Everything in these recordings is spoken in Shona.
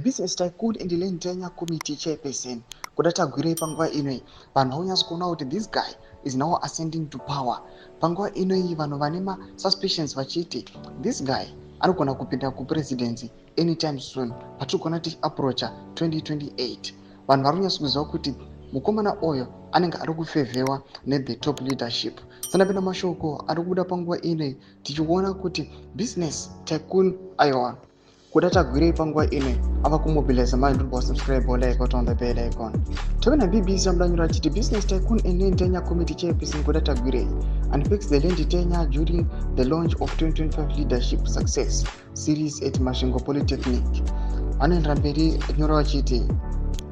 business tycoon and land tenure committee chairperson kudatagwirei panguva inoi vanhu vaunyatso kuona kuti this guy is now ascending to power. Panguva inoi vanhu vane masuspicions vachiti this guy anogona kupinda kupresidency anytime soon patigona tichiapproacha 2028. Vanhu vari kunyatso kuziva kuti mukomana oyo anenge ari kufevhewa nethe top leadership. Sanapinda mashoko ari kubuda panguva inoi tichiona kuti business tycoon aiwa kudatagwirei panguva inoi ava kumobilize mandiri subscribe or like on the bell icon. Tobena BBC amdanyura chiti business tycoon and land tenure committee chairperson kudatagwirei unpacks the land tenure during the launch of 2025 leadership success series at Masvingo Polytechnic. Anoendera mberi nyora vachiti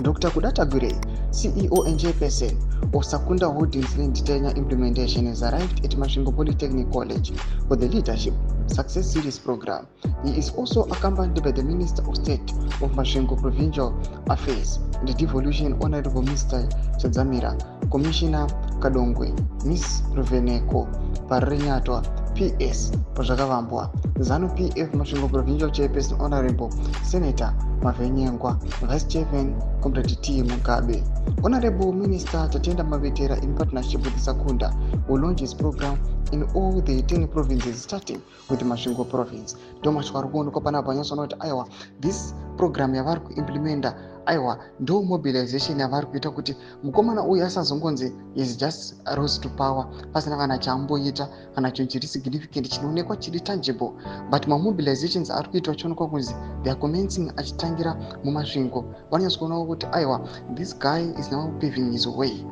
Dr. Kudatagwirei, CEO and chairperson of Sakunda Holdings Land Tenure Implementation, has arrived at Masvingo Polytechnic College for the Leadership Success Series program. He is also accompanied by the Minister of State of Masvingo Provincial Affairs and Devolution, Honorable Mr. Chadzamira, Commissioner Kadongwe, Ms. Ruveneko Parinyatwa, PS Pazhakavambwa, ZANU PF Masvingo Provincial Chairperson Honorable Senator Mavenyengwa, Vice Chairman Comrade T. Mugabe. Honorable Minister Tatenda Mavetera, in partnership with Sakunda, will launch his program in all the 10 provinces, starting with the Masvingo province. Domash Wargon Kopana Banyasonot Iowa. This program yavari kuimplementa aiwa ndo mobilization yavari kuita kuti mukomana uyu asazongonzi is just rose to power pasina kana chaamboita kana chinhu chiri significant chinoonekwa chiri tangible, but mamobilizations ari kuitwa chionekwa kunzi they are commencing achitangira mumasvingo. Vanonyatsokuonawo kuti aiwa this guy is now paving his way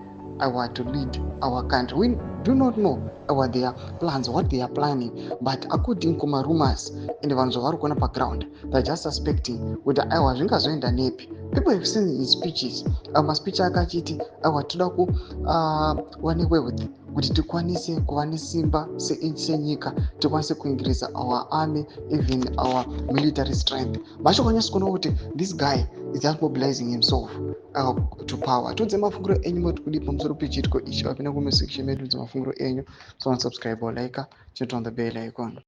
to lead our country. We do not know their plans, what they are planning, but according to my rumors and vanhu zvavari kuona background, they're just suspecting kuti aiwa zvingazoenda nepi. People have seen his speeches. Maspeech akachiti aiwa toda kuwane wealth kuti tikwanise kuva nesimba senyika, tikwanise kuingiriza our army, even our military strength. Macho kwanyatso kuona kuti this guy is just mobilizing himself to power. Tudze mafunguro enyu moti kudi pamusoro pechitiko ichi vapinda kumesection medu dzemafunguro enyu. So subscribe or like, chit on the bell icon.